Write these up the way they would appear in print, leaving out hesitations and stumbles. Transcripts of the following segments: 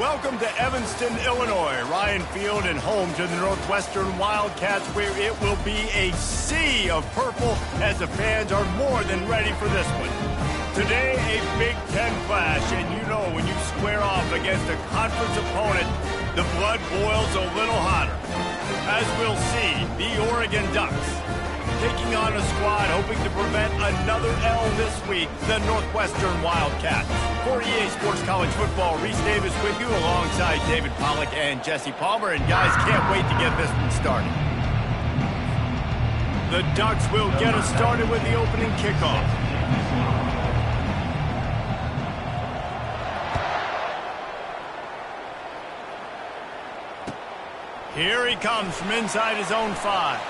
Welcome to Evanston, Illinois. Ryan Field and home to the Northwestern Wildcats, where it will be a sea of purple as the fans are more than ready for this one. Today, a Big Ten clash, and you know when you square off against a conference opponent, the blood boils a little hotter. As we'll see, the Oregon Ducks taking on a squad hoping to prevent another L this week, the Northwestern Wildcats. For EA Sports College Football, Reese Davis with you alongside David Pollack and Jesse Palmer. And guys, can't wait to get this one started. The Ducks will get us started with the opening kickoff. Here he comes from inside his own 5.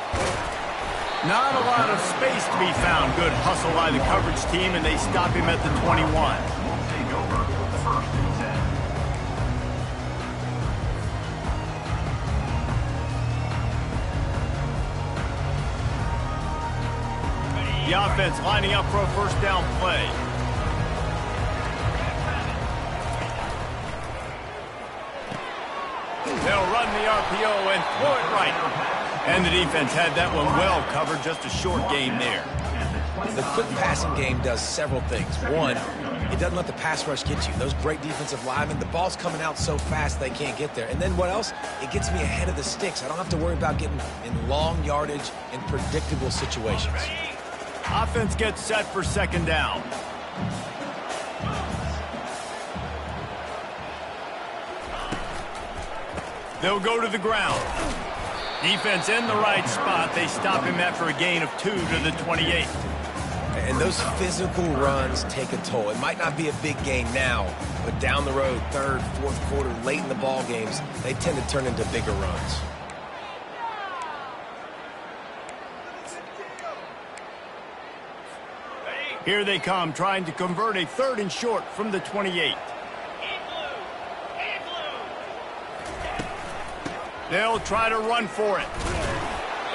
Not a lot of space to be found. Good hustle by the coverage team, and they stop him at the 21. The offense lining up for a first down play. They'll run the RPO and throw it right. And the defense had that one well covered, just a short game there. The quick passing game does several things. One, it doesn't let the pass rush get you. Those great defensive linemen, the ball's coming out so fast they can't get there. And then what else? It gets me ahead of the sticks. I don't have to worry about getting in long yardage and predictable situations. Offense gets set for second down. They'll go to the ground. Defense in the right spot. They stop him after a gain of 2 to the 28. And those physical runs take a toll. It might not be a big gain now, but down the road, third, fourth quarter, late in the ball games, they tend to turn into bigger runs. Here they come, trying to convert a 3rd and short from the 28. They'll try to run for it.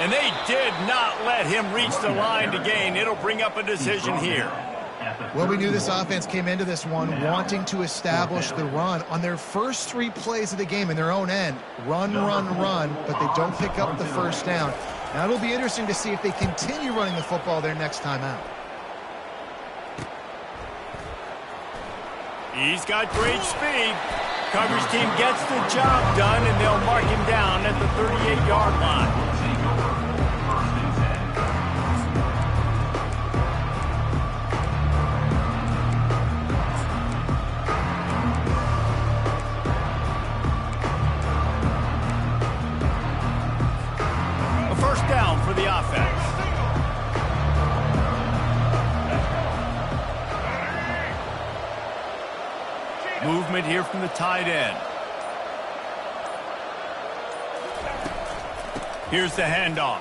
And they did not let him reach the line to gain. It'll bring up a decision here. Well, we knew this offense came into this one wanting to establish the run on their first 3 plays of the game in their own end. Run, but they don't pick up the first down. Now, it'll be interesting to see if they continue running the football their next time out. He's got great speed. Coverage team gets the job done, and they'll mark him down at the 38-yard line. A first down for the offense. Movement here from the tight end. Here's the handoff.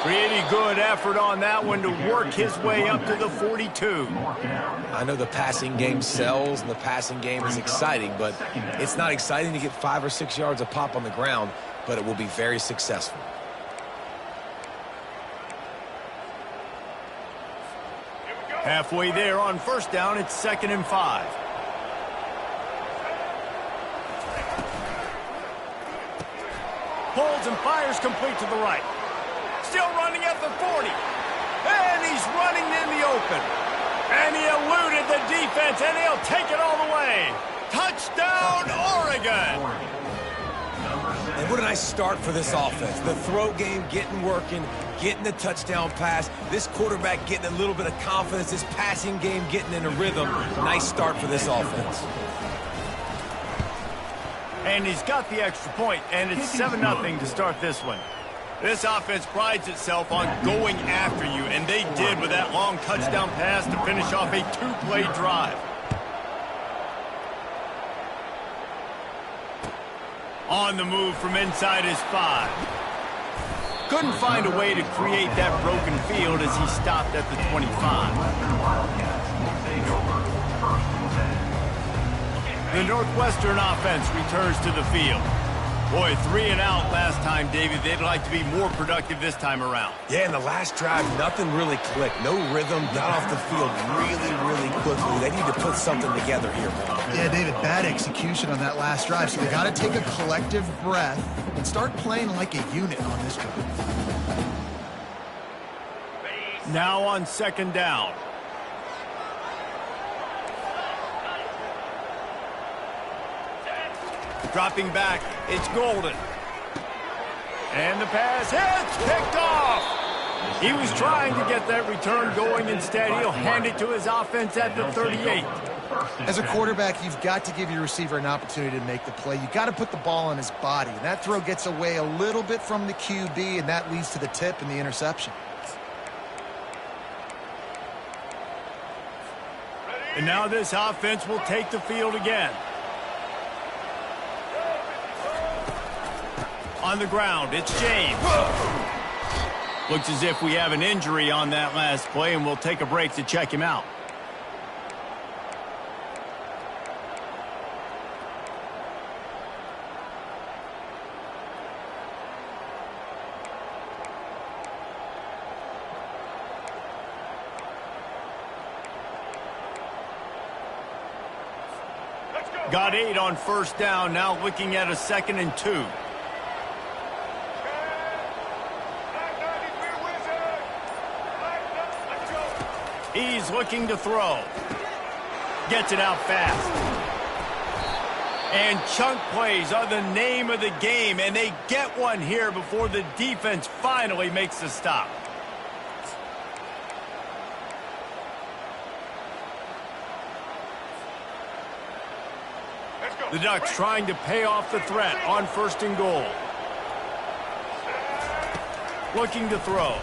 Pretty good effort on that one to work his way up to the 42. I know the passing game sells and the passing game is exciting, but it's not exciting to get 5 or 6 yards a pop on the ground, but it will be very successful. Halfway there on first down, it's 2nd and 5. Pulls and fires complete to the right. Still running at the 40. And he's running in the open. And he eluded the defense, and he'll take it all the way. Touchdown, Oregon! And what a nice start for this offense. The throw game getting working, getting the touchdown pass. This quarterback getting a little bit of confidence. This passing game getting in a rhythm. Nice start for this offense. And he's got the extra point, and it's 7-0 to start this one. This offense prides itself on going after you, and they did with that long touchdown pass to finish off a 2-play drive. On the move from inside his 5. Couldn't find a way to create that broken field as he stopped at the 25. The Northwestern offense returns to the field. Boy, 3 and out last time, David. They'd like to be more productive this time around. Yeah, in the last drive, nothing really clicked. No rhythm, got off the field really quickly. They need to put something together here. Yeah, David, bad execution on that last drive. So they got to take a collective breath and start playing like a unit on this drive. Now on 2nd down. Dropping back, it's Golden. And the pass hits, picked off. He was trying to get that return going. Instead, he'll hand it to his offense at the 38. As a quarterback, you've got to give your receiver an opportunity to make the play. You've got to put the ball on his body. And that throw gets away a little bit from the QB, and that leads to the tip and the interception. And now this offense will take the field again. On the ground, it's James. Looks as if we have an injury on that last play, and we'll take a break to check him out. Got 8 on 1st down, now looking at a 2nd and 2. He's looking to throw. Gets it out fast. And chunk plays are the name of the game, and they get one here before the defense finally makes the stop. The Ducks trying to pay off the threat on 1st and goal. Looking to throw.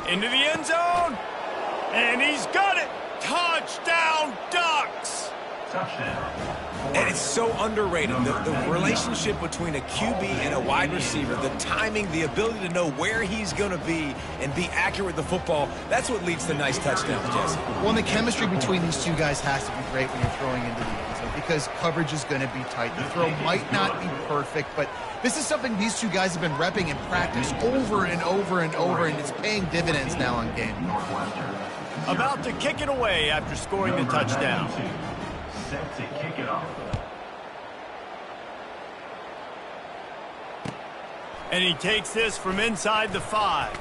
Into the end zone. And he's got it. Touchdown, Ducks. And it's so underrated. The relationship between a QB and a wide receiver, the timing, the ability to know where he's going to be and be accurate with the football, that's what leads to nice touchdowns, Jesse. Well, and the chemistry between these two guys has to be great when you're throwing into the end zone because coverage is going to be tight. The throw might not be perfect, but this is something these two guys have been repping in practice over and over and over, and it's paying dividends now on game. About to kick it away after scoring the touchdown. Set to kick it off. And he takes this from inside the 5.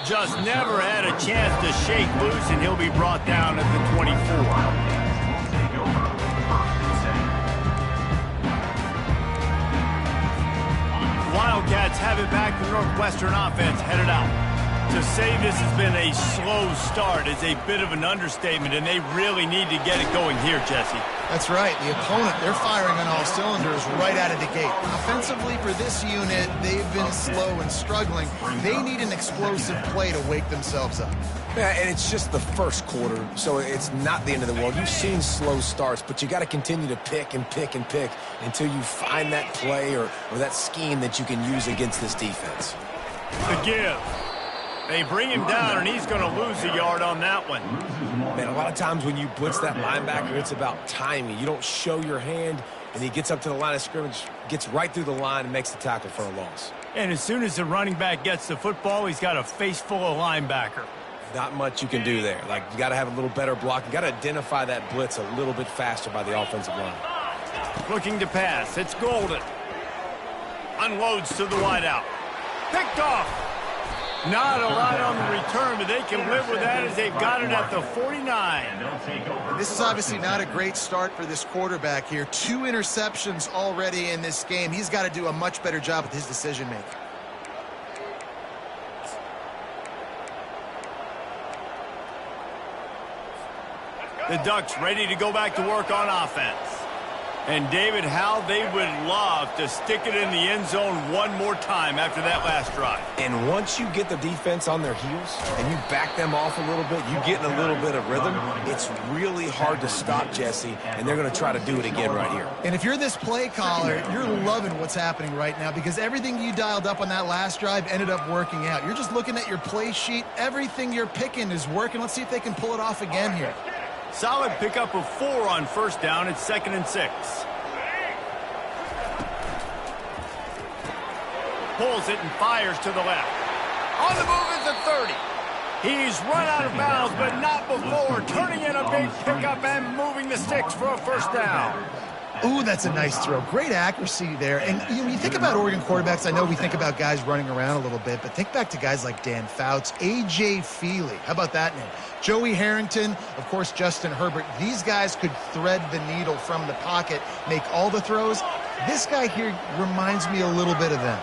Just never had a chance to shake loose, and he'll be brought down at the 24. Wildcats have it back. The Northwestern offense headed out. To say this has been a slow start is a bit of an understatement, and they really need to get it going here, Jesse. That's right. The opponent, they're firing on all cylinders right out of the gate. Offensively for this unit, they've been slow and struggling. They need an explosive play to wake themselves up. Yeah, and it's just the first quarter, so it's not the end of the world. You've seen slow starts, but you got to continue to pick and pick and pick until you find that play or that scheme that you can use against this defense. The give. They bring him down, and he's going to lose a yard on that one. Man, a lot of times when you blitz that linebacker, it's about timing. You don't show your hand, and he gets up to the line of scrimmage, gets right through the line, and makes the tackle for a loss. And as soon as the running back gets the football, he's got a face full of linebacker. Not much you can do there. Like, you got to have a little better block. You got to identify that blitz a little bit faster by the offensive line. Looking to pass. It's Golden. Unloads to the wideout. Picked off. Not a lot on the return, but they can live with that as they've got it at the 49. This is obviously not a great start for this quarterback here. 2 interceptions already in this game. He's got to do a much better job with his decision-making. The Ducks ready to go back to work on offense. And, David, how they would love to stick it in the end zone one more time after that last drive. And once you get the defense on their heels and you back them off a little bit, you get in a little bit of rhythm, it's really hard to stop, Jesse, and they're going to try to do it again right here. And if you're this play caller, you're loving what's happening right now because everything you dialed up on that last drive ended up working out. You're just looking at your play sheet. Everything you're picking is working. Let's see if they can pull it off again here. Solid pickup of 4 on 1st down. It's 2nd and 6. Pulls it and fires to the left. On the move is the 30. He's run out of bounds, but not before turning in a big pickup and moving the sticks for a first down. Ooh, that's a nice throw. Great accuracy there. And when you think about Oregon quarterbacks, I know we think about guys running around a little bit, but think back to guys like Dan Fouts, A.J. Feely. How about that name? Joey Harrington, of course, Justin Herbert. These guys could thread the needle from the pocket, make all the throws. This guy here reminds me a little bit of them.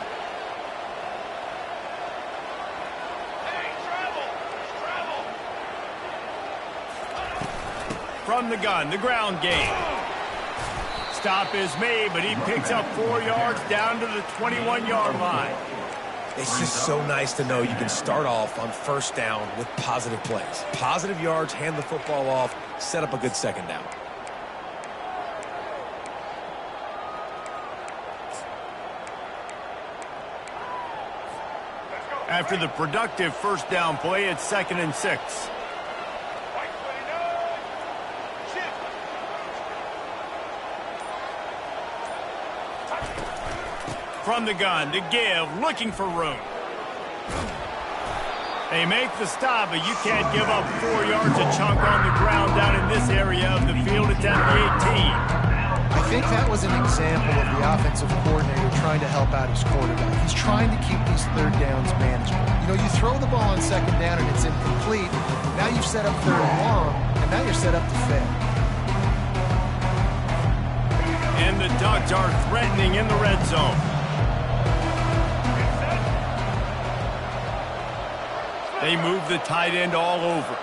From the gun, the ground game. Stop is made, but he picks up 4 yards down to the 21-yard line. It's just so nice to know you can start off on first down with positive plays. Positive yards, hand the football off, set up a good second down. After the productive first down play, it's 2nd and 6. From the gun to give, looking for room. They make the stop, but you can't give up 4 yards a chunk on the ground down in this area of the field. It's at the 18. I think that was an example of the offensive coordinator trying to help out his quarterback. He's trying to keep these third downs manageable. You know, you throw the ball on second down and it's incomplete. Now you've set up third and long, and now you're set up to fail. And the Ducks are threatening in the red zone. They move the tight end all over.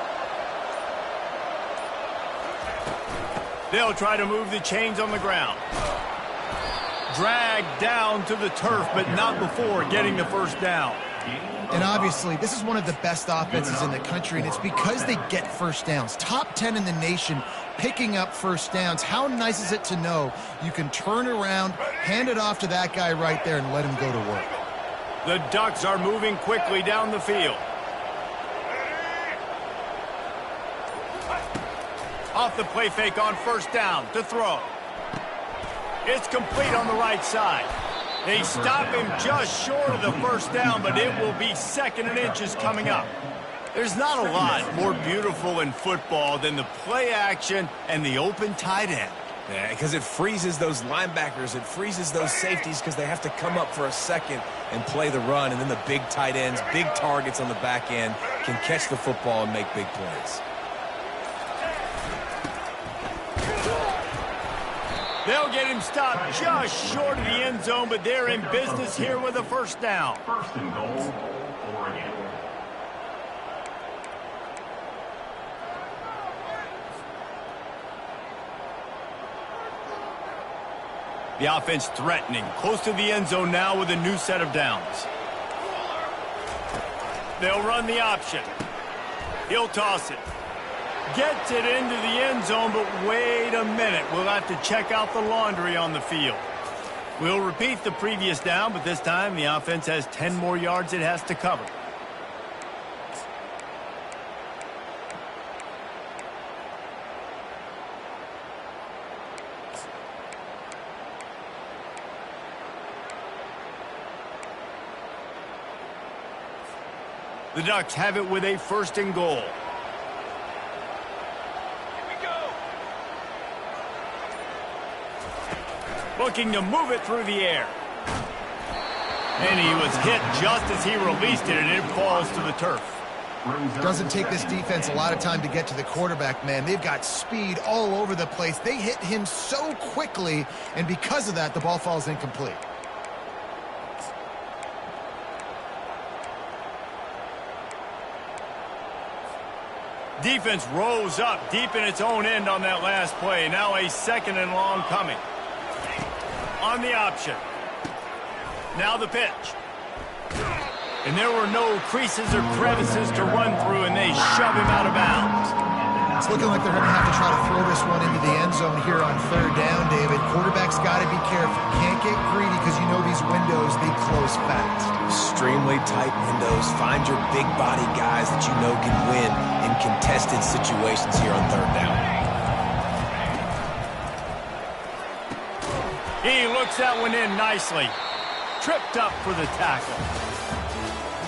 They'll try to move the chains on the ground. Dragged down to the turf, but not before getting the first down. And obviously, this is one of the best offenses in the country, and it's because they get first downs. Top 10 in the nation picking up first downs. How nice is it to know you can turn around, hand it off to that guy right there, and let him go to work. The Ducks are moving quickly down the field. Off the play fake on first down to throw. It's complete on the right side. They stop him just short of the first down, but it will be 2nd and inches coming up. There's not a lot more beautiful in football than the play action and the open tight end. Yeah, because it freezes those linebackers. It freezes those safeties because they have to come up for a second and play the run. And then the big tight ends, big targets on the back end can catch the football and make big plays. They'll get him stopped just short of the end zone, but they're in business here with a first down. 1st and goal, Oregon. The offense threatening, close to the end zone now with a new set of downs. They'll run the option. He'll toss it. Gets it into the end zone, but wait a minute. We'll have to check out the laundry on the field. We'll repeat the previous down, but this time the offense has 10 more yards it has to cover. The Ducks have it with a 1st and goal. Looking to move it through the air. And he was hit just as he released it, and it falls to the turf. Doesn't take this defense a lot of time to get to the quarterback, man. They've got speed all over the place. They hit him so quickly, and because of that, the ball falls incomplete. Defense rose up deep in its own end on that last play. Now a 2nd and long coming. On the option. Now the pitch. And there were no creases or crevices to run through, and they shove him out of bounds. It's looking like they're going to have to try to throw this one into the end zone here on 3rd down, David. Quarterback's got to be careful. Can't get greedy because you know these windows, they close fast. Extremely tight windows. Find your big body guys that you know can win in contested situations here on 3rd down. He looks that one in nicely. tripped up for the tackle.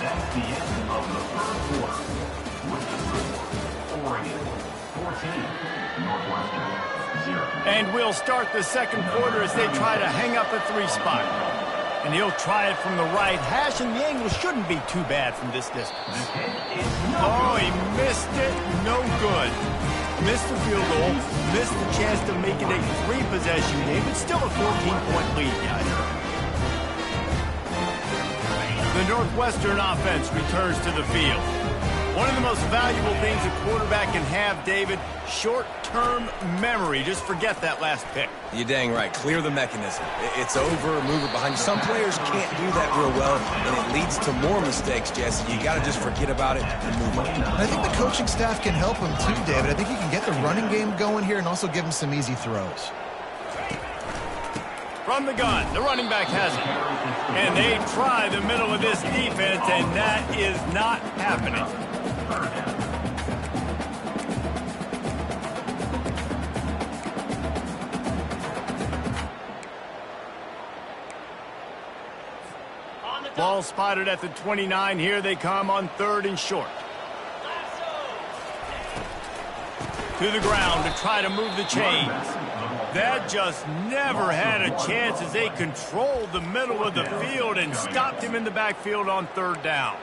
That's the end of the first quarter. With the score, Oregon 14, Northwestern 0. And we'll start the second quarter as they try to hang up a 3 spot. And he'll try it from the right hash, and the angle shouldn't be too bad from this distance. Oh, he missed it. No good. Missed the field goal, missed the chance to make it a 3-possession game. It's still a 14-point lead, guys. The Northwestern offense returns to the field. One of the most valuable things a quarterback can have, David, short-term memory. Just forget that last pick. You're dang right. Clear the mechanism. It's over, move it behind you. Some players can't do that real well, and it leads to more mistakes, Jesse. You got to just forget about it and move on. I think the coaching staff can help him too, David. I think he can get the running game going here and also give him some easy throws. From the gun, the running back has it. And they try the middle of this defense, and that is not happening. Ball spotted at the 29. Here they come on 3rd and short. To the ground to try to move the chains. That just never had a chance as they controlled the middle of the field and stopped him in the backfield on 3rd down.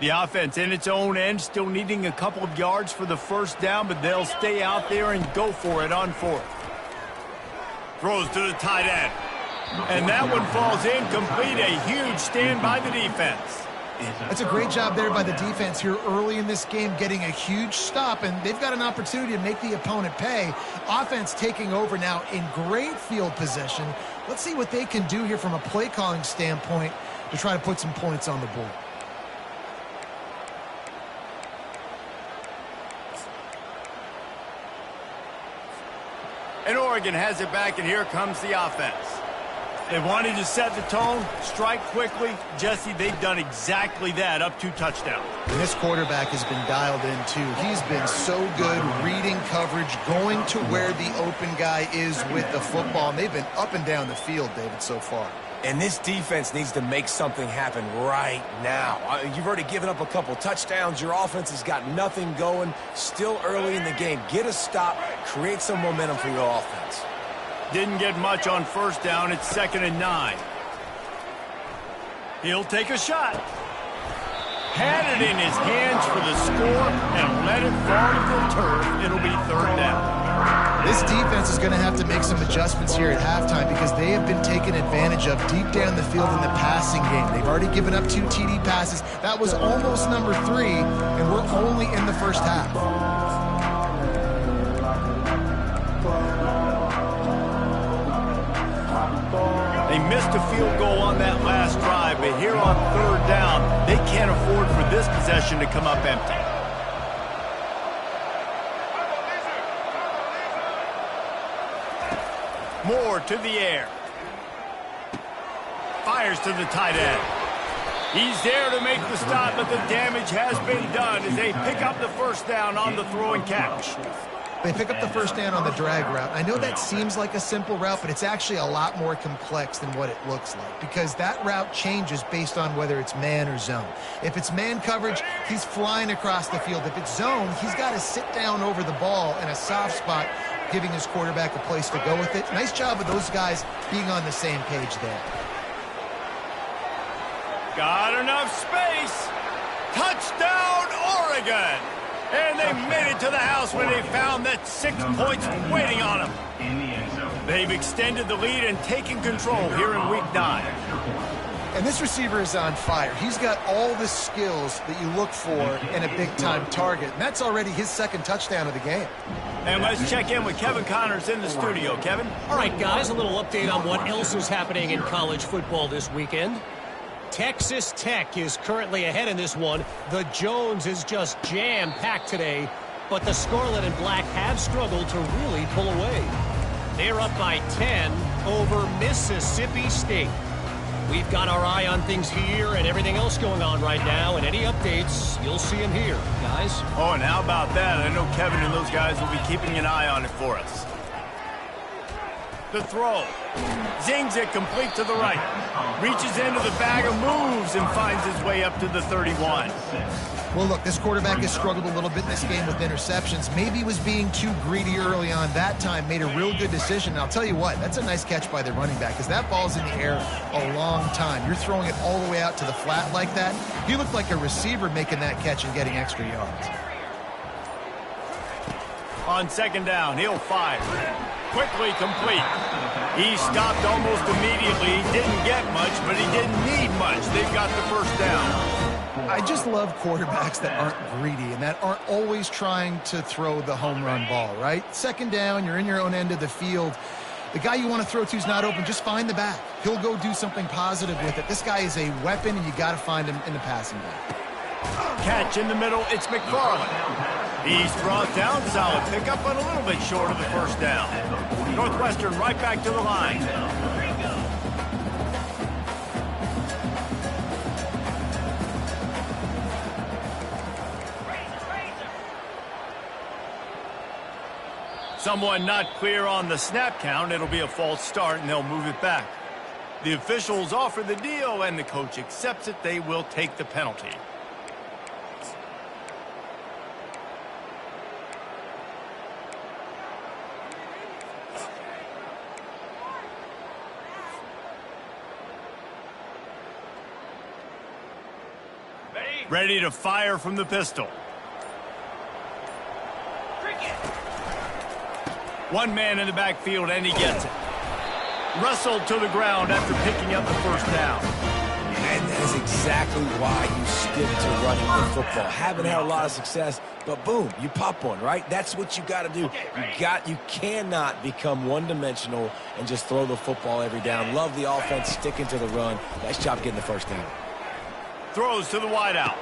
The offense in its own end, still needing a couple of yards for the first down, but they'll stay out there and go for it on 4th. Throws to the tight end. And that one falls incomplete. A huge stand by the defense. That's a great job there by the defense here early in this game, getting a huge stop, and they've got an opportunity to make the opponent pay. Offense taking over now in great field position. Let's see what they can do here from a play calling standpoint to try to put some points on the board. And Oregon has it back, and here comes the offense. They wanted to set the tone, strike quickly. Jesse, they've done exactly that, up 2 touchdowns. And this quarterback has been dialed in, too. He's been so good reading coverage, going to where the open guy is with the football. And they've been up and down the field, David, so far. And this defense needs to make something happen right now. You've already given up a couple touchdowns. Your offense has got nothing going. Still early in the game. Get a stop. Create some momentum for your offense. Didn't get much on 1st down. It's 2nd and 9. He'll take a shot. Had it in his hands for the score and let it fall to the turf. It'll be 3rd down. This defense is going to have to make some adjustments here at halftime because they have been taken advantage of deep down the field in the passing game. They've already given up 2 TD passes. That was almost number 3, and we're only in the first half. They missed a field goal on that last drive, but here on 3rd down, they can't afford for this possession to come up empty. Moore to the air. Fires to the tight end. He's there to make the stop, but the damage has been done as they pick up the first down on the throw and catch. They pick up the first down on the drag route. I know that seems like a simple route, but it's actually a lot more complex than what it looks like because that route changes based on whether it's man or zone. If it's man coverage, he's flying across the field. If it's zone, he's got to sit down over the ball in a soft spot, giving his quarterback a place to go with it. Nice job of those guys being on the same page there. Got enough space. Touchdown, Oregon. And they made it to the house when they found that 6 points waiting on them. In the end zone. They've extended the lead and taken control here in Week 9. And this receiver is on fire. He's got all the skills that you look for in a big-time target. And that's already his 2nd touchdown of the game. And let's check in with Kevin Connors in the studio. Kevin? All right, guys, a little update on what else is happening in college football this weekend. Texas Tech is currently ahead in this one. The Jones is just jam-packed today, but the Scarlet and Black have struggled to really pull away. They're up by 10 over Mississippi State. We've got our eye on things here and everything else going on right now, and any updates, you'll see them here, guys. Oh, and how about that? I know Kevin and those guys will be keeping an eye on it for us. The throw. Zings it complete to the right. Reaches into the bag of moves and finds his way up to the 31. Well, look, this quarterback has struggled a little bit in this game with interceptions. Maybe he was being too greedy early on. That time made a real good decision. And I'll tell you what, that's a nice catch by the running back because that ball's in the air a long time. You're throwing it all the way out to the flat like that. He looked like a receiver making that catch and getting extra yards. On second down, he'll fire. Quickly complete. He stopped almost immediately. He didn't get much, but he didn't need much. They've got the first down. I just love quarterbacks that aren't greedy and that aren't always trying to throw the home run ball, right? Second down, you're in your own end of the field. The guy you want to throw to is not open. Just find the back. He'll go do something positive with it. This guy is a weapon, and you got to find him in the passing game. Catch in the middle. It's McFarland. He's brought down. Solid pickup, but a little bit short of the first down. Northwestern right back to the line. Someone not clear on the snap count. It'll be a false start, and they'll move it back. The officials offer the deal, and the coach accepts it. They will take the penalty. Ready to fire from the pistol. One man in the backfield, and he gets it. Wrestled to the ground after picking up the first down. And that is exactly why you stick to running the football. Haven't had a lot of success, but boom, you pop one, right? That's what you got to do. You cannot become one-dimensional and just throw the football every down. Love the offense, sticking to the run. Nice job getting the first down. Throws to the wideout.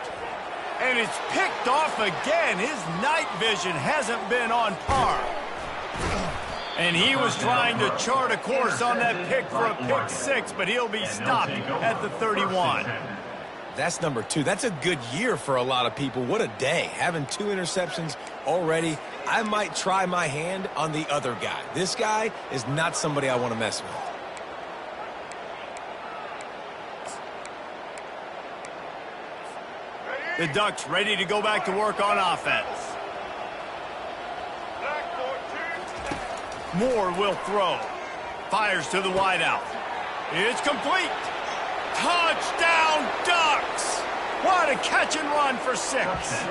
And it's picked off again. His night vision hasn't been on par. And he was trying to chart a course on that pick for a pick six, but he'll be stopped at the 31. That's number 2. That's a good year for a lot of people. What a day. Having 2 interceptions already. I might try my hand on the other guy. This guy is not somebody I want to mess with. The Ducks ready to go back to work on offense. Moore will throw. Fires to the wideout. It's complete. Touchdown, Ducks! What a catch and run for 6.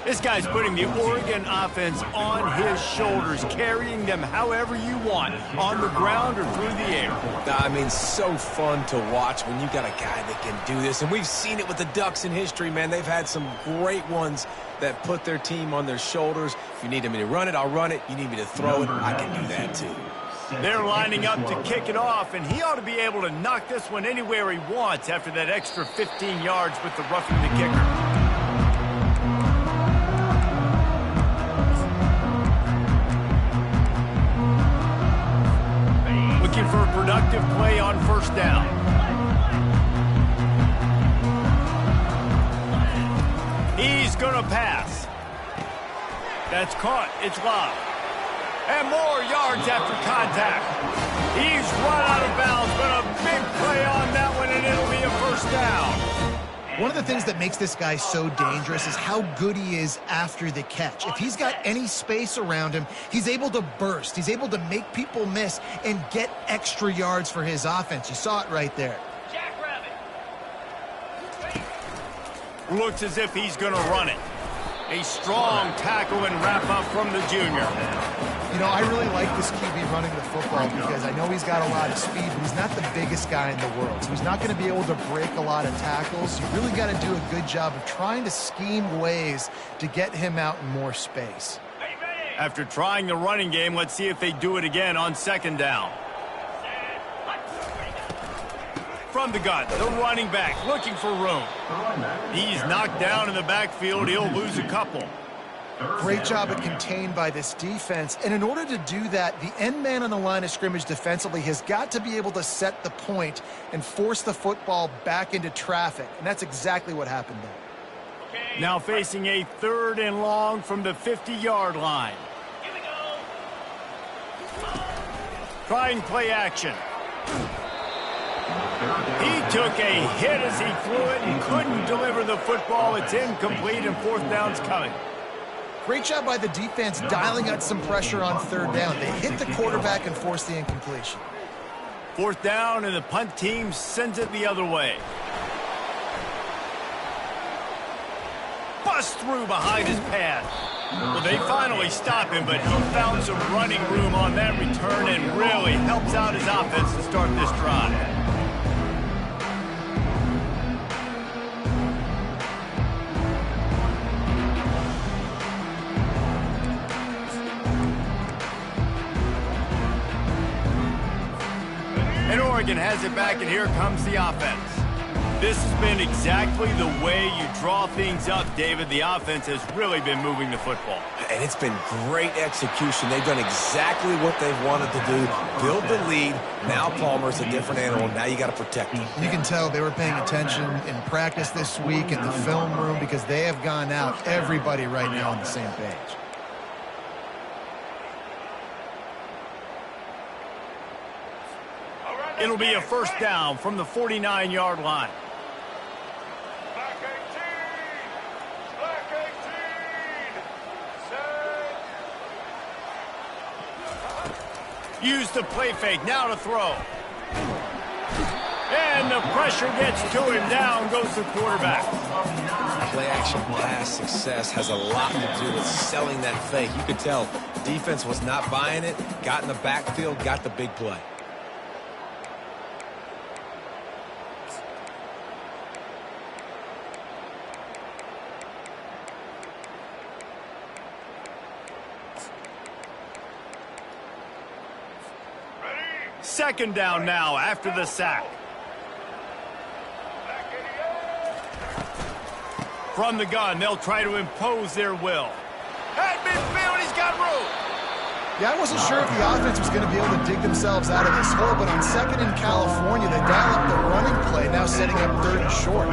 This guy's putting the Oregon offense on his shoulders, carrying them however you want, on the ground or through the air. I mean, so fun to watch when you got a guy that can do this. And we've seen it with the Ducks in history, man. They've had some great ones that put their team on their shoulders. If you need me to run it, I'll run it. You need me to throw it, I can do that too. They're lining up to kick it off, and he ought to be able to knock this one anywhere he wants after that extra 15 yards with the roughing the kicker. Looking for a productive play on first down. He's going to pass. That's caught. It's Love. And more yards after contact. He's run out of bounds, but a big play on that one, and it'll be a first down. One of the things that makes this guy so dangerous is how good he is after the catch. If he's got any space around him, he's able to burst. He's able to make people miss and get extra yards for his offense. You saw it right there. Looks as if he's going to run it. A strong tackle and wrap up from the junior. You know, I really like this QB running the football because I know he's got a lot of speed, but he's not the biggest guy in the world. So he's not going to be able to break a lot of tackles. You really got to do a good job of trying to scheme ways to get him out in more space. After trying the running game, let's see if they do it again on second down. From the gun, the running back looking for room. He's knocked down in the backfield. He'll lose a couple. Great job at contained by this defense. And in order to do that, the end man on the line of scrimmage defensively has got to be able to set the point and force the football back into traffic. And that's exactly what happened there. Now facing a 3rd and long from the 50-yard line. Here we go. Trying play action. He took a hit as he threw it and couldn't deliver the football. It's incomplete and 4th down's coming. Great job by the defense dialing out some pressure on 3rd down. They hit the quarterback and forced the incompletion. 4th down, and the punt team sends it the other way. Bust through behind his pass. Well, they finally stop him, but he found some running room on that return and really helps out his offense to start this drive. And Oregon has it back, and here comes the offense. This has been exactly the way you draw things up, David. The offense has really been moving the football. And it's been great execution. They've done exactly what they've wanted to do. Build the lead. Now Palmer's a different animal. Now you got to protect him. You can tell they were paying attention in practice this week in the film room because they have gone out, everybody right now on the same page. It'll be a 1st down from the 49-yard line. Black 18! Black 18! Set! Use the play fake, now to throw. And the pressure gets to him, down goes the quarterback. Play action pass success has a lot to do with selling that fake. You could tell the defense was not buying it, got in the backfield, got the big play. Second down now after the sack. From the gun, they'll try to impose their will. At midfield, he's got room. Yeah, I wasn't sure if the offense was going to be able to dig themselves out of this hole, but on 2nd in California, they dial up the running play, now setting up 3rd and short.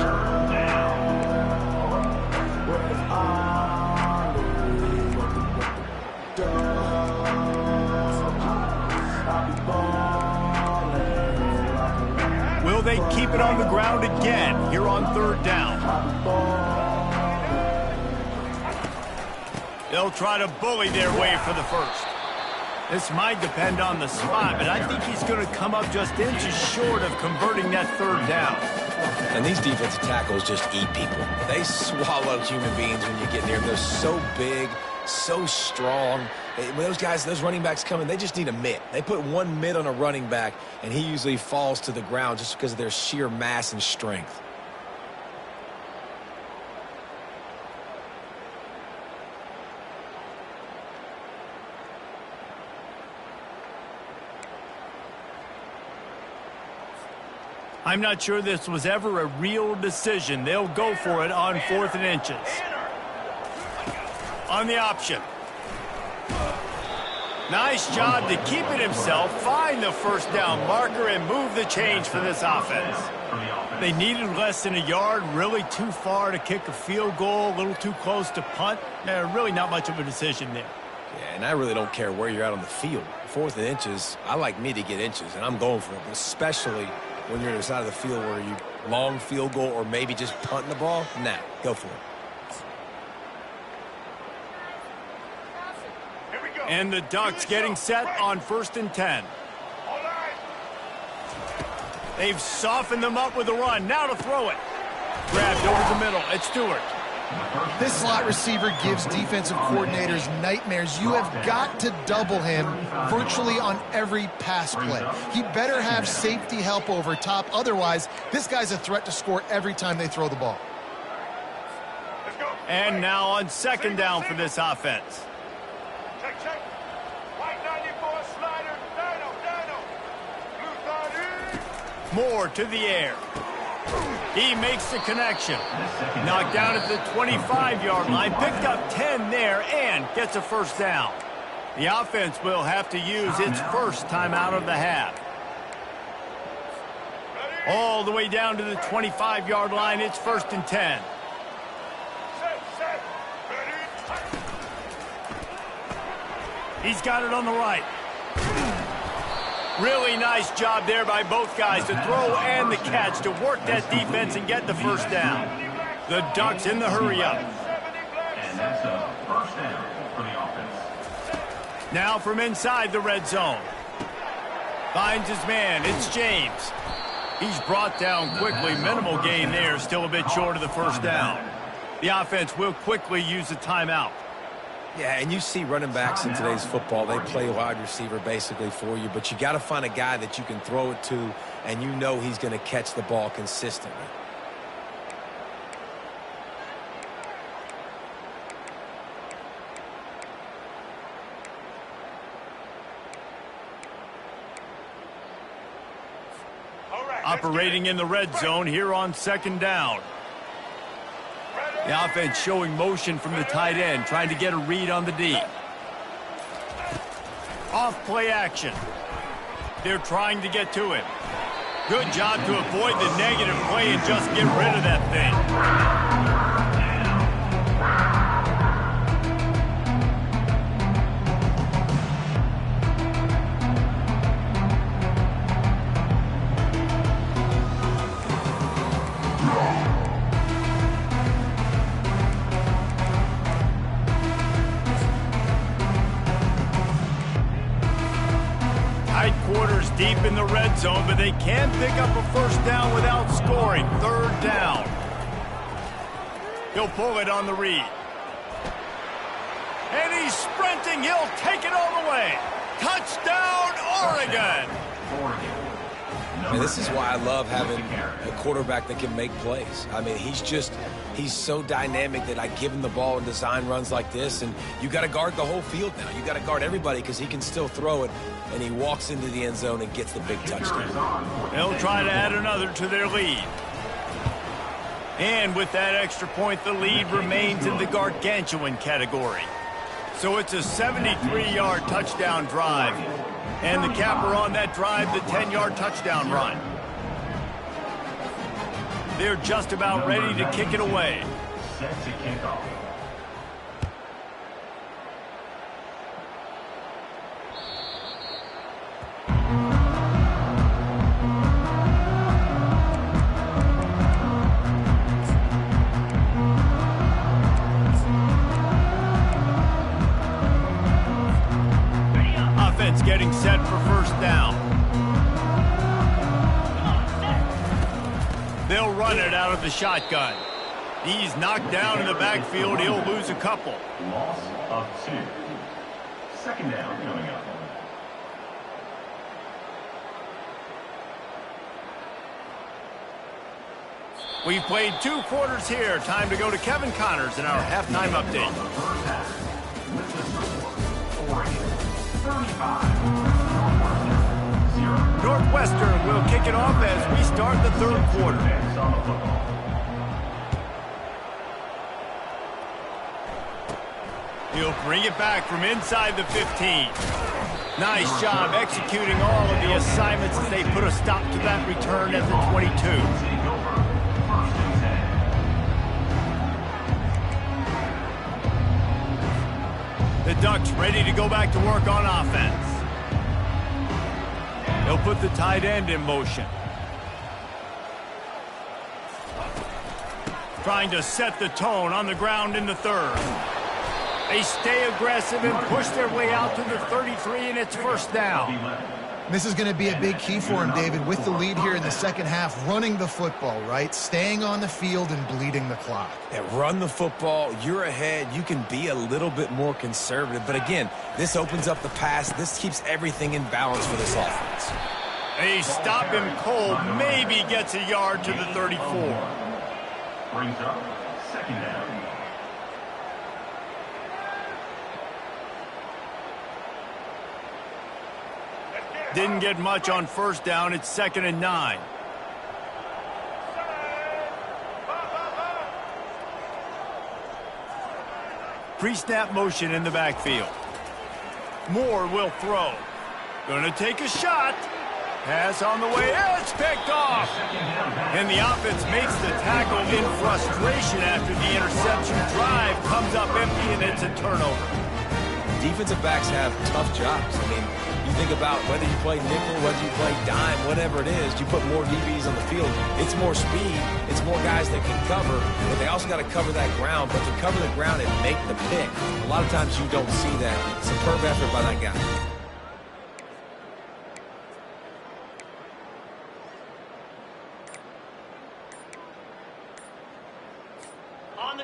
Will they keep it on the ground again here on 3rd down? They'll try to bully their way for the 1st. This might depend on the spot, but I think he's going to come up just inches short of converting that 3rd down. And these defensive tackles just eat people. They swallow human beings when you get near them. They're so big, so strong. When those guys, those running backs come in, they just need a mitt. They put one mitt on a running back, and he usually falls to the ground just because of their sheer mass and strength. I'm not sure this was ever a real decision. They'll go for it on 4th and inches. On the option. Nice job to keep it himself, find the 1st down marker, and move the change for this offense. They needed less than a yard, really too far to kick a field goal, a little too close to punt. Really not much of a decision there. Yeah, and I really don't care where you're at on the field. 4th and inches, I like me to get inches, and I'm going for it, especially when you're on the side of the field where you long field goal or maybe just punting the ball. Nah, go for it. And the Ducks getting set on 1st and 10. They've softened them up with a run. Now to throw it. Grabbed over the middle. It's Stewart. This slot receiver gives defensive coordinators nightmares. You have got to double him virtually on every pass play. He better have safety help over top. Otherwise, this guy's a threat to score every time they throw the ball. And now on 2nd down for this offense. Check, check. White 94 slider. Dino. Blue 30. Moore to the air. He makes the connection. Knocked down at the 25-yard line. Picked up 10 there and gets a first down. The offense will have to use its first timeout of the half. All the way down to the 25-yard line. It's 1st and 10. Set. Ready. He's got it on the right. Really nice job there by both guys to throw and the catch to work that defense and get the first down. The Ducks in the hurry-up. And that's a first down for the offense. Now from inside the red zone. Finds his man. It's James. He's brought down quickly. Minimal gain there. Still a bit short of the first down. The offense will quickly use the timeout. Yeah, and you see running backs in today's football, they play wide receiver basically for you, but you got to find a guy that you can throw it to, and you know he's going to catch the ball consistently. Operating in the red zone here on 2nd down. The offense showing motion from the tight end, trying to get a read on the D. Off play action. They're trying to get to him. Good job to avoid the negative play and just get rid of that thing. Deep in the red zone, but they can pick up a first down without scoring. 3rd down. He'll pull it on the read. And he's sprinting. He'll take it all the way. Touchdown, Oregon. And this is why I love having a quarterback that can make plays. I mean, he's so dynamic that I give him the ball and design runs like this, and you got to guard the whole field now. You got to guard everybody because he can still throw it, and he walks into the end zone and gets the big touchdown. They'll try to add another to their lead. And with that extra point, the lead remains in the gargantuan category. So it's a 73-yard touchdown drive. And the capper on that drive, the 10-yard touchdown run. They're just about ready to kick it away. Set to kick off. Offense getting set for first down. They'll run it out of the shotgun. He's knocked down in the backfield. He'll lose a couple. Loss of 2. 2nd down coming up. We've played 2 quarters here. Time to go to Kevin Connors in our halftime update. Northwestern will kick it off as we start the 3rd quarter. He'll bring it back from inside the 15. Nice job executing all of the assignments as they put a stop to that return at the 22. The Ducks ready to go back to work on offense. They'll put the tight end in motion. Trying to set the tone on the ground in the 3rd. They stay aggressive and push their way out to the 33, and it's first down. This is going to be a big key for him, David, with the lead here in the 2nd half, running the football, right? Staying on the field and bleeding the clock. Yeah, run the football. You're ahead. You can be a little bit more conservative. But again, this opens up the pass. This keeps everything in balance for this offense. They stop him cold. Maybe gets a yard to the 34. Brings up 2nd down. Didn't get much on first down. It's 2nd and 9. Pre-snap motion in the backfield. Moore will throw. Gonna take a shot. Pass on the way. It's picked off. And the offense makes the tackle in frustration after the interception. Drive comes up empty, and it's a turnover. Defensive backs have tough jobs. I mean, you think about whether you play nickel, whether you play dime, whatever it is, you put more DBs on the field. It's more speed. It's more guys that can cover, but they also got to cover that ground. But to cover the ground and make the pick, a lot of times you don't see that. Superb effort by that guy.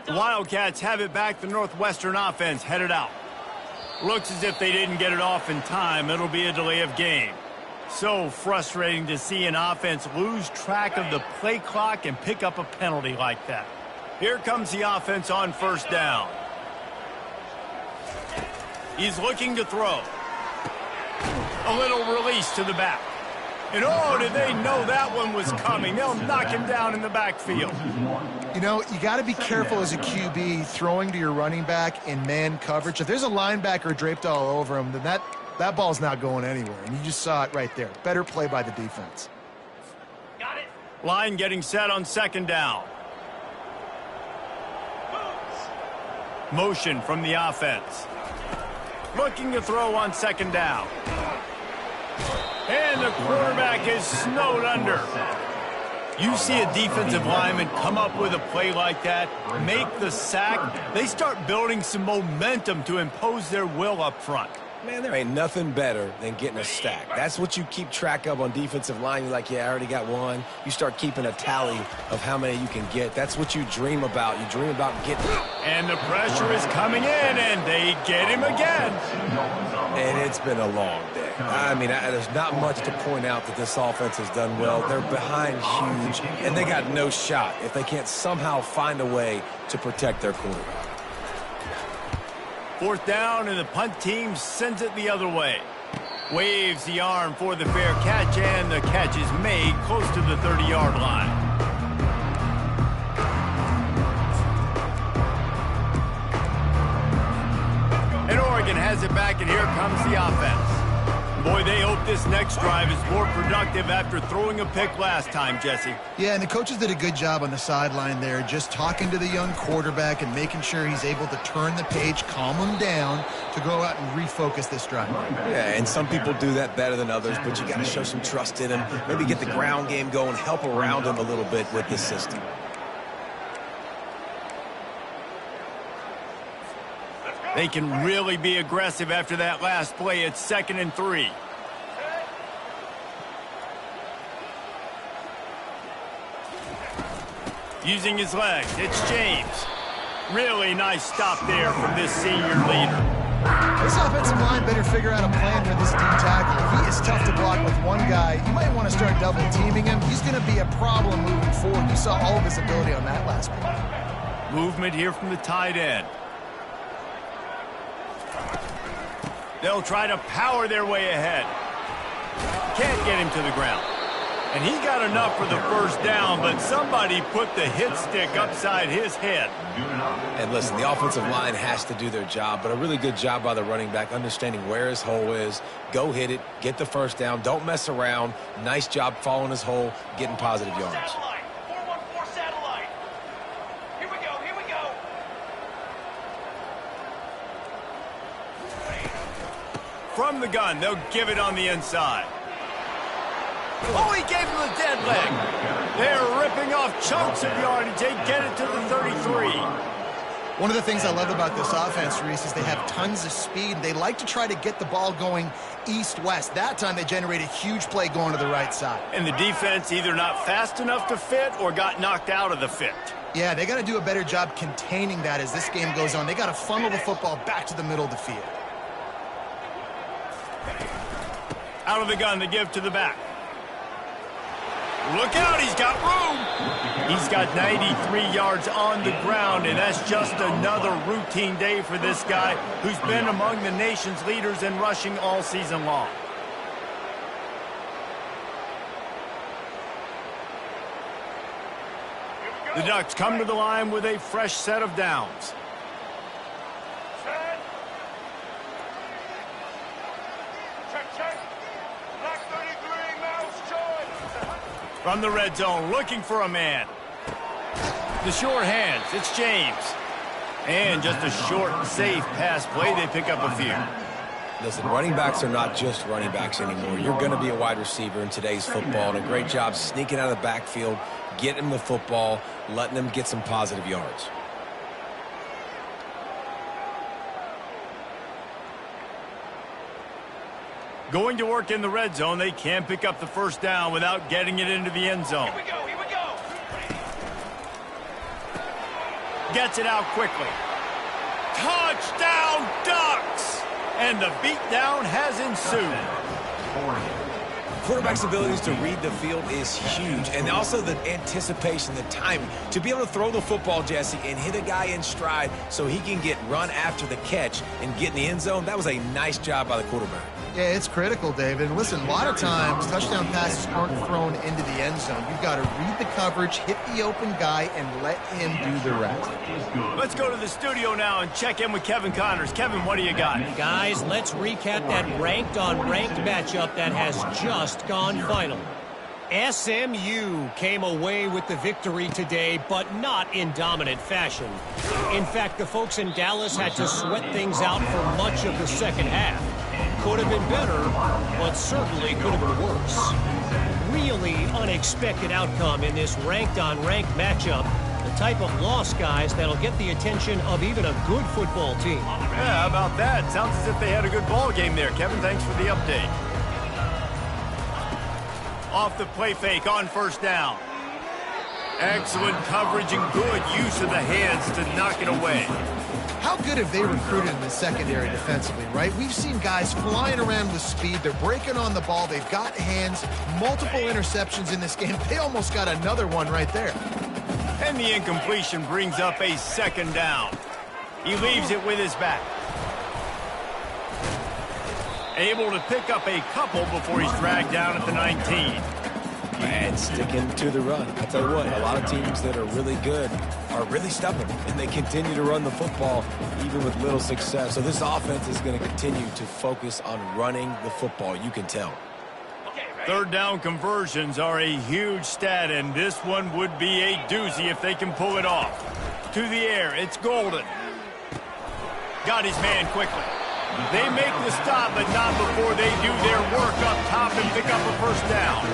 The Wildcats have it back. The Northwestern offense headed out. Looks as if they didn't get it off in time. It'll be a delay of game. So frustrating to see an offense lose track of the play clock and pick up a penalty like that. Here comes the offense on first down. He's looking to throw. A little release to the back. And oh, did they know that one was coming? They'll knock him down in the backfield. You know, you got to be careful as a QB throwing to your running back in man coverage. If there's a linebacker draped all over him, then that ball's not going anywhere. And you just saw it right there. Better play by the defense. Got it. Line getting set on second down. Motion from the offense. Looking to throw on second down. And the quarterback is snowed under. You see a defensive lineman come up with a play like that, make the sack, they start building some momentum to impose their will up front. Man, there ain't nothing better than getting a stack. That's what you keep track of on defensive line. You're like, yeah, I already got one. You start keeping a tally of how many you can get. That's what you dream about. You dream about getting. And the pressure is coming in, and they get him again. And it's been a long day. I mean, there's not much to point out that this offense has done well. They're behind huge, and they got no shot if they can't somehow find a way to protect their quarterback. Fourth down, and the punt team sends it the other way. Waves the arm for the fair catch, and the catch is made close to the 30-yard line. And Oregon has it back, and here comes the offense. Boy, they hope this next drive is more productive after throwing a pick last time, Jesse. Yeah, and the coaches did a good job on the sideline there, just talking to the young quarterback and making sure he's able to turn the page, calm him down to go out and refocus this drive. Yeah, and some people do that better than others, but you got to show some trust in him, maybe get the ground game going, help around him a little bit with this system. They can really be aggressive after that last play. It's 2nd and 3. Using his legs, it's James. Really nice stop there from this senior leader. This offensive line better figure out a plan for this D tackle. He is tough to block with one guy. You might want to start double teaming him. He's going to be a problem moving forward. You saw all of his ability on that last play. Movement here from the tight end. They'll try to power their way ahead. Can't get him to the ground. And he got enough for the first down, but somebody put the hit stick upside his head. And listen, the offensive line has to do their job, but a really good job by the running back, understanding where his hole is. Go hit it, get the first down, don't mess around. Nice job following his hole, getting positive yards. Satellite. 414 satellite. Here we go. Here we go. From the gun, they'll give it on the inside. Oh, he gave him the dead leg. They're ripping off chunks of yardage. They get it to the 33. One of the things I love about this offense, Reese, is they have tons of speed. They like to try to get the ball going east-west. That time they generate a huge play going to the right side. And the defense either not fast enough to fit or got knocked out of the fit. Yeah, they got to do a better job containing that as this game goes on. They got to funnel the football back to the middle of the field. Out of the gun, they give to the back. Look out, he's got room. He's got 93 yards on the ground, and that's just another routine day for this guy who's been among the nation's leaders in rushing all season long. The Ducks come to the line with a fresh set of downs. From the red zone, looking for a man. The short hands, it's James. And just a short, safe pass play, they pick up a few. Listen, running backs are not just running backs anymore. You're going to be a wide receiver in today's football, and a great job sneaking out of the backfield, getting them the football, letting them get some positive yards. Going to work in the red zone, they can pick up the first down without getting it into the end zone. Here we go, here we go. Gets it out quickly. Touchdown, Ducks! And the beatdown has ensued. Quarterback's abilities to read the field is huge, and also the anticipation, the timing. To be able to throw the football, Jesse, and hit a guy in stride so he can get run after the catch and get in the end zone, that was a nice job by the quarterback. Yeah, it's critical, David. And listen, a lot of times touchdown passes aren't thrown into the end zone. You've got to read the coverage, hit the open guy, and let him do the rest. Let's go to the studio now and check in with Kevin Connors. Kevin, what do you got? Guys, let's recap that ranked-on-ranked matchup that has just gone final. SMU came away with the victory today, but not in dominant fashion. In fact, the folks in Dallas had to sweat things out for much of the second half. Could have been better, but certainly could have been worse. Really unexpected outcome in this ranked-on-ranked matchup. The type of loss, guys, that'll get the attention of even a good football team. Yeah, how about that? Sounds as if they had a good ball game there. Kevin, thanks for the update. Off the play fake on first down. Excellent coverage and good use of the hands to knock it away. How good have they recruited in the secondary defensively, right? We've seen guys flying around with speed. They're breaking on the ball. They've got hands. Multiple interceptions in this game. They almost got another one right there. And the incompletion brings up a second down. He leaves it with his back. Able to pick up a couple before he's dragged down at the 19. And sticking to the run. I tell you what, a lot of teams that are really good are really stubborn, and they continue to run the football even with little success. So this offense is going to continue to focus on running the football. You can tell. Third down conversions are a huge stat, and this one would be a doozy if they can pull it off. To the air, it's Golden. Got his man quickly. They make the stop, but not before they do their work up top and pick up a first down.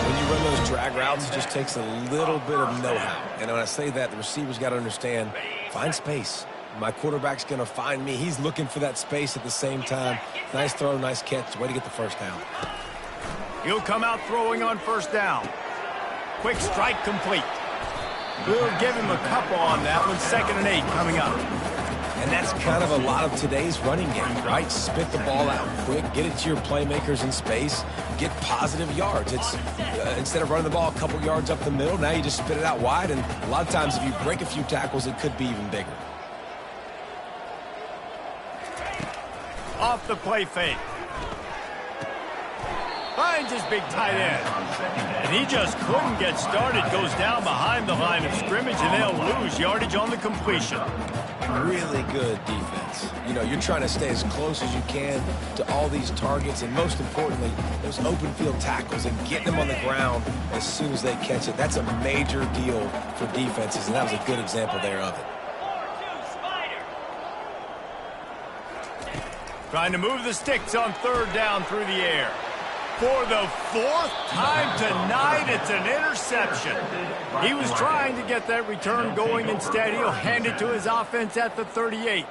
When you run those drag routes, it just takes a little bit of know-how. And when I say that, the receivers got to understand, find space. My quarterback's going to find me. He's looking for that space at the same time. Nice throw, nice catch. Way to get the first down. He'll come out throwing on first down. Quick strike complete. We'll give him a couple on that one. 2nd and 8 coming up. And that's kind of a lot of today's running game, right? Spit the ball out quick, get it to your playmakers in space, get positive yards. It's instead of running the ball a couple yards up the middle, now you just spit it out wide, and a lot of times if you break a few tackles, it could be even bigger. Off the play fake. Finds his big tight end. And he just couldn't get started. Goes down behind the line of scrimmage, and they'll lose yardage on the completion. Really good defense. You know, you're trying to stay as close as you can to all these targets, and most importantly, those open field tackles and getting them on the ground as soon as they catch it. That's a major deal for defenses, and that was a good example there of it. Trying to move the sticks on third down through the air. For the 4th time tonight, it's an interception. He was trying to get that return going. Instead, he'll hand it to his offense at the 38.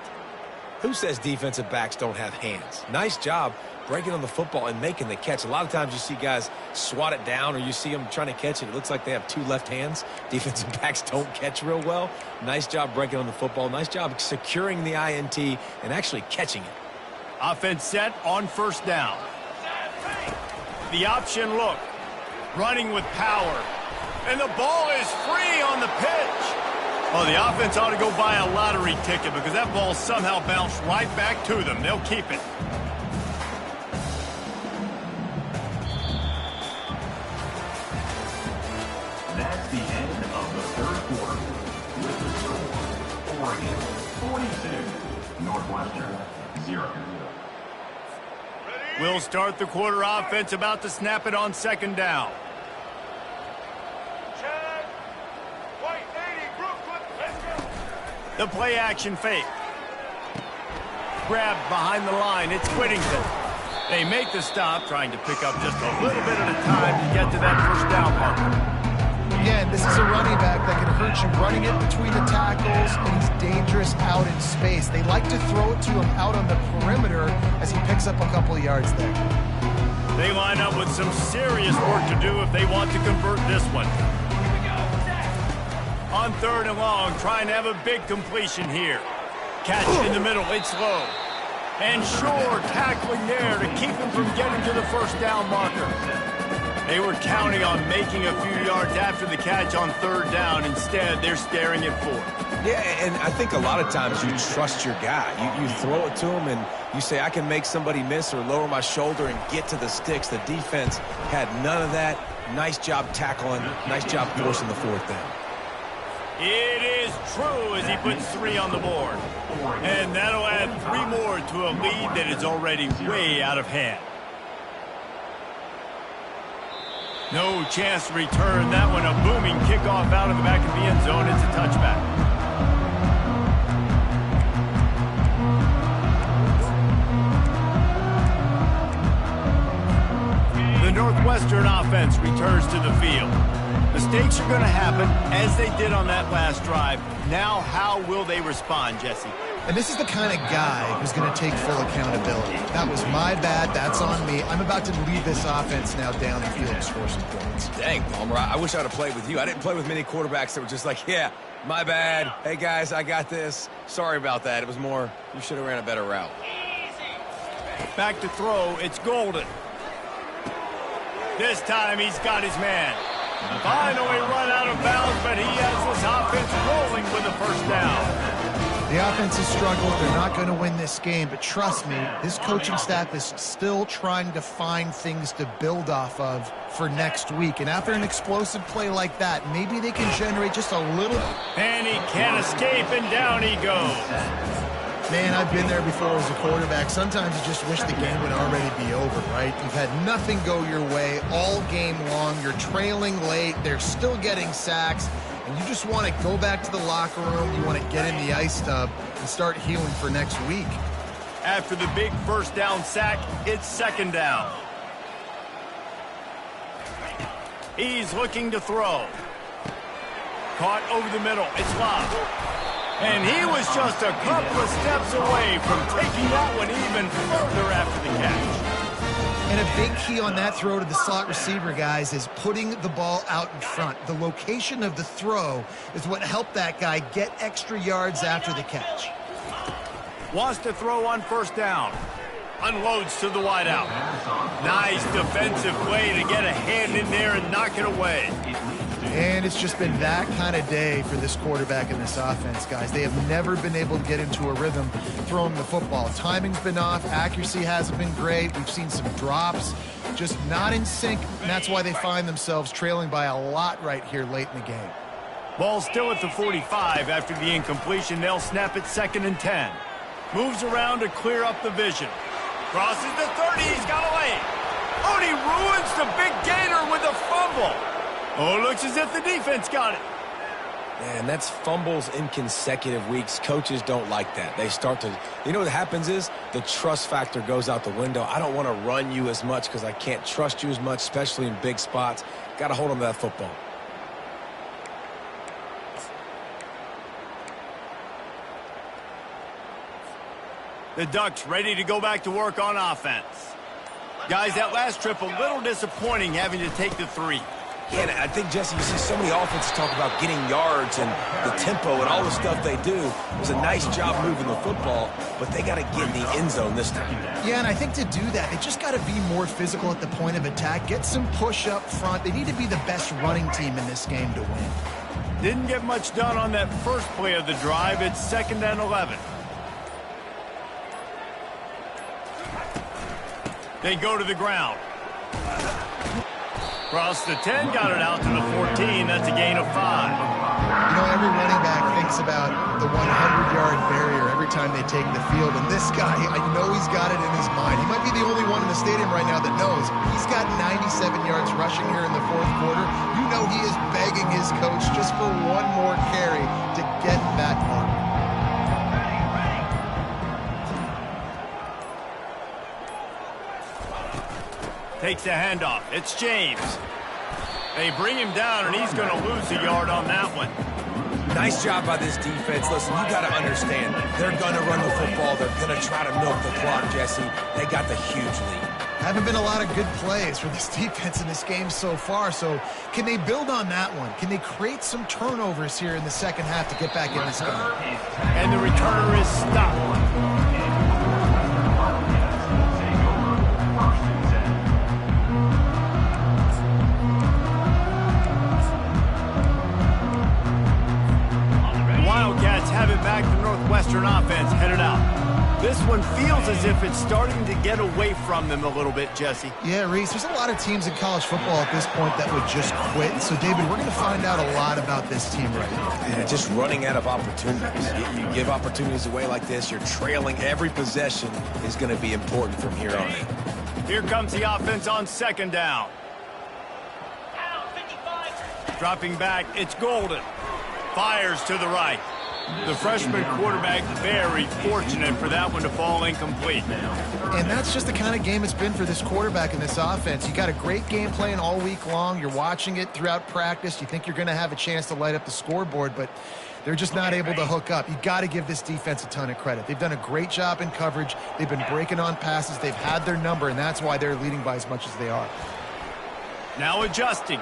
Who says defensive backs don't have hands? Nice job breaking on the football and making the catch. A lot of times you see guys swat it down, or you see them trying to catch it. It looks like they have 2 left hands. Defensive backs don't catch real well. Nice job breaking on the football. Nice job securing the INT and actually catching it. Offense set on first down. The option look. Running with power. And the ball is free on the pitch. Well, the offense ought to go buy a lottery ticket because that ball somehow bounced right back to them. They'll keep it. That's the end of the 3rd quarter. With the score, Oregon 42, Northwestern 0. We'll start the quarter. Offense about to snap it on 2nd down. The play action fake. Grabbed behind the line. It's Whittington. They make the stop, trying to pick up just a little bit at a time to get to that first down marker. Again, this is a running back that can hurt you running it between the tackles, and he's dangerous out in space. They like to throw it to him out on the perimeter as he picks up a couple of yards there. They line up with some serious work to do if they want to convert this one. On 3rd and long, trying to have a big completion here. Catch in the middle, it's low. And Shore tackling there to keep him from getting to the first down marker. They were counting on making a few yards after the catch on 3rd down. Instead, they're staring at 4th. Yeah, and I think a lot of times you trust your guy. You throw it to him and you say, I can make somebody miss or lower my shoulder and get to the sticks. The defense had none of that. Nice job tackling. Nice job forcing the 4th down. It is true as he puts 3 on the board. And that'll add 3 more to a lead that is already way out of hand. No chance to return that one. A booming kickoff out of the back of the end zone. It's a touchback. The Northwestern offense returns to the field. Mistakes are going to happen, as they did on that last drive. Now, how will they respond, Jesse? And this is the kind of guy who's going to take full accountability. That was my bad. That's on me. I'm about to lead this offense now down the field to score some points. Dang, Palmer, I wish I would have played with you. I didn't play with many quarterbacks that were just like, yeah, my bad. Hey, guys, I got this. Sorry about that. It was more, you should have ran a better route. Back to throw. It's Golden. This time he's got his man. Finally run out of bounds, but he has this offense rolling with a first down. The offense has struggled. They're not going to win this game, but trust me, this coaching staff is still trying to find things to build off of for next week. And after an explosive play like that, maybe they can generate just a little. And he can't escape, and down he goes. Man, I've been there before as a quarterback. Sometimes you just wish the game would already be over, right? You've had nothing go your way all game long. You're trailing late. They're still getting sacks. And you just want to go back to the locker room. You want to get in the ice tub and start healing for next week. After the big first down sack, it's 2nd down. He's looking to throw. Caught over the middle. It's Love. And he was just a couple of steps away from taking that one even further after the catch. And a big key on that throw to the slot receiver, guys, is putting the ball out in front. The location of the throw is what helped that guy get extra yards after the catch. Wants to throw on 1st down. Unloads to the wideout. Nice defensive play to get a hand in there and knock it away. And it's just been that kind of day for this quarterback and this offense, guys. They have never been able to get into a rhythm throwing the football. Timing's been off. Accuracy hasn't been great. We've seen some drops. Just not in sync, and that's why they find themselves trailing by a lot right here late in the game. Ball still at the 45 after the incompletion. They'll snap it 2nd and 10. Moves around to clear up the vision. Crosses the 30. He's got a lane. Oh, and he ruins the big gator with a fumble. Oh, looks as if the defense got it. Man, that's fumbles in consecutive weeks. Coaches don't like that. They start to, you know what happens is the trust factor goes out the window. I don't want to run you as much because I can't trust you as much, especially in big spots. Got to hold on to that football. The Ducks ready to go back to work on offense. Guys, that last trip a little disappointing having to take the 3. Yeah, and I think, Jesse, you see so many offenses talk about getting yards and the tempo and all the stuff they do. It was a nice job moving the football, but they got to get in the end zone this time. Yeah, and I think to do that, they just got to be more physical at the point of attack, get some push up front. They need to be the best running team in this game to win. Didn't get much done on that first play of the drive. It's 2nd and 11. They go to the ground. Across the 10, got it out to the 14. That's a gain of 5. You know, every running back thinks about the 100-yard barrier every time they take the field. And this guy, I know he's got it in his mind. He might be the only one in the stadium right now that knows. He's got 97 yards rushing here in the 4th quarter. You know he is begging his coach just for one more carry to get that mark. Takes the handoff. It's James. They bring him down, and he's going to lose a yard on that one. Nice job by this defense. Listen, you got to understand, they're going to run the football. They're going to try to milk the clock, Jesse. They got the huge lead. Haven't been a lot of good plays for this defense in this game so far, so can they build on that one? Can they create some turnovers here in the second half to get back in this game? And the returner is stopped. Wildcats have it back. The Northwestern offense headed out. This one feels as if it's starting to get away from them a little bit, Jesse. Yeah, Reese, there's a lot of teams in college football at this point that would just quit. So, David, we're going to find out a lot about this team right now. Yeah, just running out of opportunities. You give opportunities away like this, you're trailing. Every possession is going to be important from here on in. Here comes the offense on second down. Dropping back, it's Golden. Fires to the right. The freshman quarterback very fortunate for that one to fall incomplete. And that's just the kind of game it's been for this quarterback in this offense. You got a great game plan all week long. You're watching it throughout practice. You think you're going to have a chance to light up the scoreboard, but they're just not able to hook up. You got to give this defense a ton of credit. They've done a great job in coverage. They've been breaking on passes. They've had their number, and that's why they're leading by as much as they are. Now adjusting.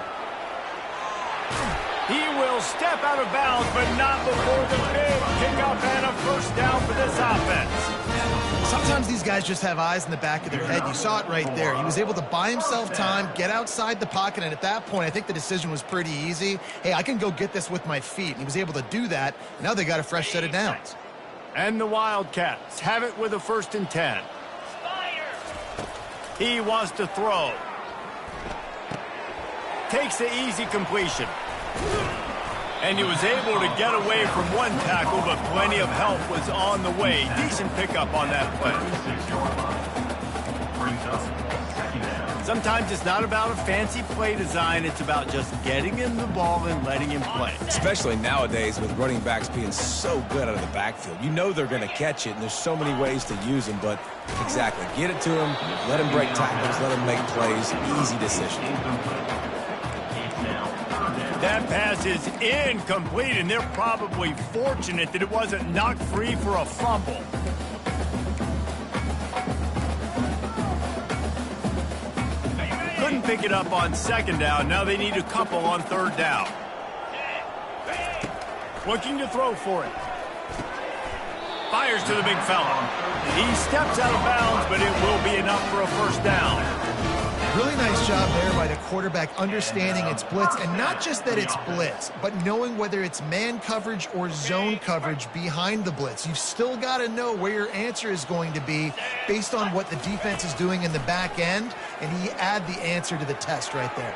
He will step out of bounds, but not before the big kickoff and a first down for this offense. Sometimes these guys just have eyes in the back of their head. You saw it right there. He was able to buy himself time, get outside the pocket, and at that point, I think the decision was pretty easy. Hey, I can go get this with my feet. And he was able to do that. Now they got a fresh set of downs. And the Wildcats have it with a 1st and 10. He wants to throw. Takes the easy completion. And he was able to get away from one tackle, but plenty of help was on the way. Decent pickup on that play. Sometimes it's not about a fancy play design. It's about just getting him the ball and letting him play. Especially nowadays with running backs being so good out of the backfield. You know they're going to catch it, and there's so many ways to use them, but exactly. Get it to him, let him break tackles, let him make plays. Easy decision. That pass is incomplete, and they're probably fortunate that it wasn't knocked free for a fumble. Couldn't pick it up on second down. Now they need a couple on third down. Looking to throw for it. Fires to the big fella. He steps out of bounds, but it will be enough for a first down. Really nice job there by the quarterback understanding it's blitz, and not just that it's blitz, but knowing whether it's man coverage or zone coverage behind the blitz. You've still got to know where your answer is going to be based on what the defense is doing in the back end, and he add the answer to the test right there.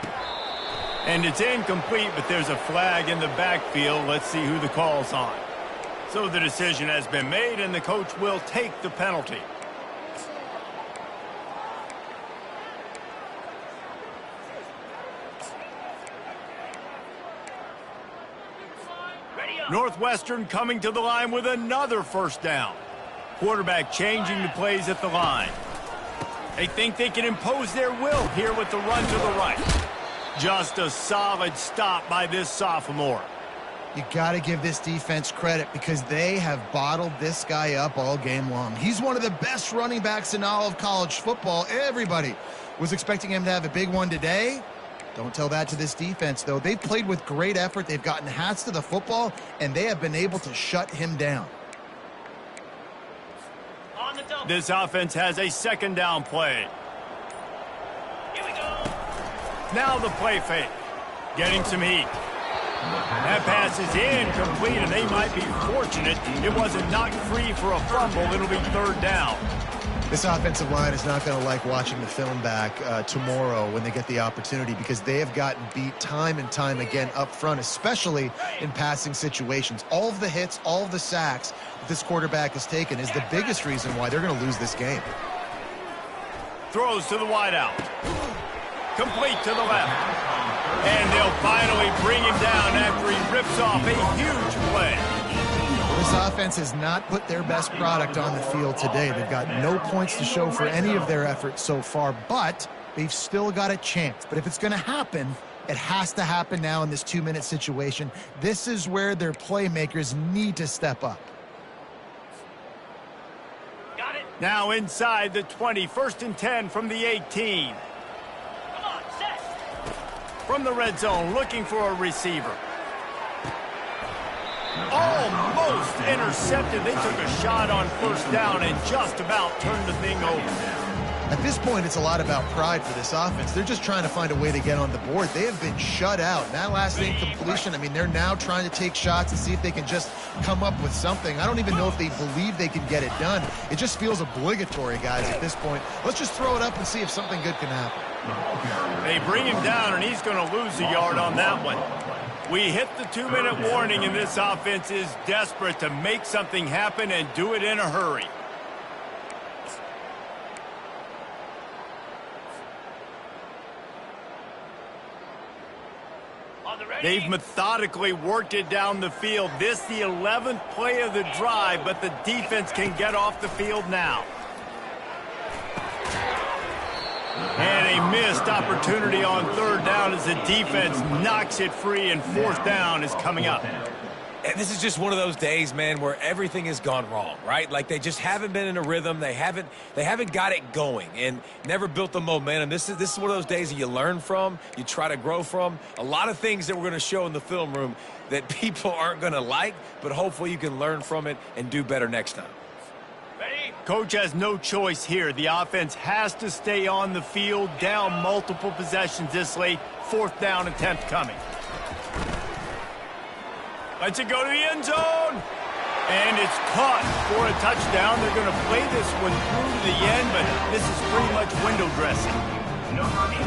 And it's incomplete, but there's a flag in the backfield. Let's see who the call's on. So the decision has been made, and the coach will take the penalty. Northwestern coming to the line with another first down. Quarterback changing the plays at the line. They think they can impose their will here with the run to the right. Just a solid stop by this sophomore. You got to give this defense credit because they have bottled this guy up all game long. He's one of the best running backs in all of college football. Everybody was expecting him to have a big one today. Don't tell that to this defense, though. They've played with great effort. They've gotten hats to the football, and they have been able to shut him down. This offense has a second down play. Here we go. Now the play fake. Getting some heat. That pass is incomplete, and they might be fortunate it wasn't knocked free for a fumble. It'll be third down. This offensive line is not going to like watching the film back tomorrow when they get the opportunity because they have gotten beat time and time again up front, especially in passing situations. All of the hits, all of the sacks that this quarterback has taken is the biggest reason why they're going to lose this game. Throws to the wideout. Complete to the left. And they'll finally bring him down after he rips off a huge play. This offense has not put their best product on the field today. They've got no points to show for any of their efforts so far, but they've still got a chance. But if it's going to happen, it has to happen now in this 2-minute situation. This is where their playmakers need to step up. Got it. Now inside the 20, 1st and 10 from the 18. Come on, set. From the red zone, looking for a receiver. Almost intercepted. They took a shot on 1st down and just about turned the thing over. At this point, it's a lot about pride for this offense. They're just trying to find a way to get on the board. They have been shut out. And that last incompletion, I mean, they're now trying to take shots and see if they can just come up with something. I don't even know if they believe they can get it done. It just feels obligatory, guys, at this point. Let's just throw it up and see if something good can happen. They bring him down, and he's going to lose a yard on that one. We hit the 2-minute warning, and this offense is desperate to make something happen and do it in a hurry. They've methodically worked it down the field. This the 11th play of the drive, but the defense can get off the field now. And a missed opportunity on 3rd down as the defense knocks it free, and 4th down is coming up. And this is just one of those days, man, where everything has gone wrong, right? Like they just haven't been in a rhythm. They haven't got it going and never built the momentum. This is one of those days that you learn from, you try to grow from. A lot of things that we're going to show in the film room that people aren't going to like, but hopefully you can learn from it and do better next time. Coach has no choice here. The offense has to stay on the field, down multiple possessions this late. 4th down attempt coming. Lets it go to the end zone. And it's caught for a touchdown. They're going to play this one through to the end, but this is pretty much window dressing.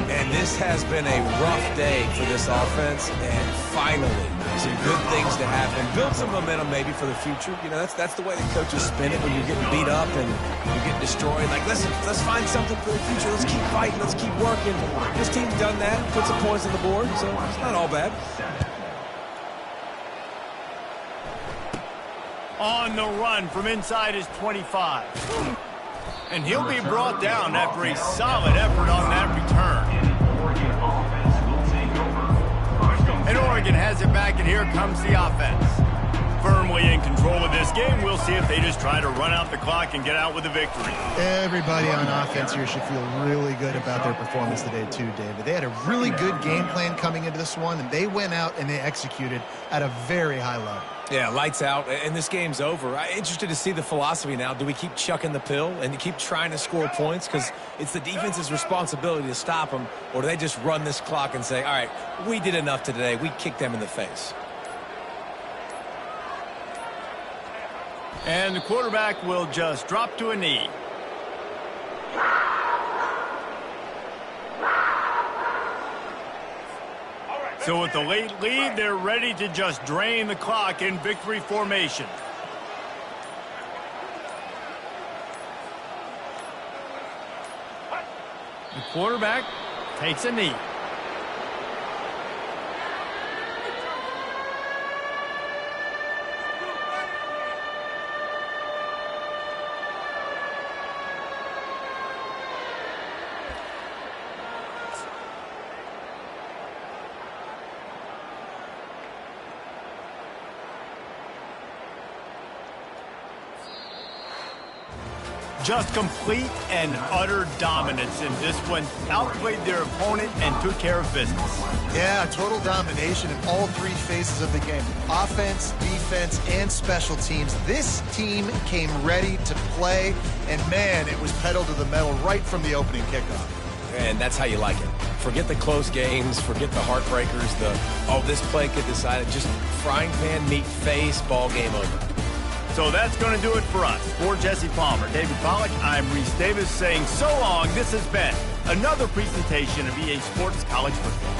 And this has been a rough day for this offense, and finally some good things to happen. Build some momentum maybe for the future. You know, that's the way the coaches spin it when you're getting beat up and you're getting destroyed. Like, listen, let's find something for the future. Let's keep fighting. Let's keep working. This team's done that, put some points on the board, so it's not all bad. On the run from inside his 25. And he'll be brought down after a solid effort on that return. And Oregon has it back, and here comes the offense. Firmly in control of this game. We'll see if they just try to run out the clock and get out with a victory. Everybody on offense here should feel really good about their performance today too, David. They had a really good game plan coming into this one, and they went out and they executed at a very high level. Yeah, lights out, and this game's over. I'm interested to see the philosophy now. Do we keep chucking the pill and keep trying to score points because it's the defense's responsibility to stop them, or do they just run this clock and say, all right, we did enough today. We kicked them in the face. And the quarterback will just drop to a knee. So with the late lead, they're ready to just drain the clock in victory formation. The quarterback takes a knee. Just complete and utter dominance in this one. Outplayed their opponent and took care of business. Yeah, total domination in all 3 phases of the game. Offense, defense, and special teams. This team came ready to play, and man, it was pedal to the metal right from the opening kickoff. And that's how you like it. Forget the close games, forget the heartbreakers, this play could decide it. Just frying pan, meat face, ball game over. So that's going to do it for us. For Jesse Palmer, David Pollack, I'm Reese Davis saying so long. This has been another presentation of EA Sports College Football.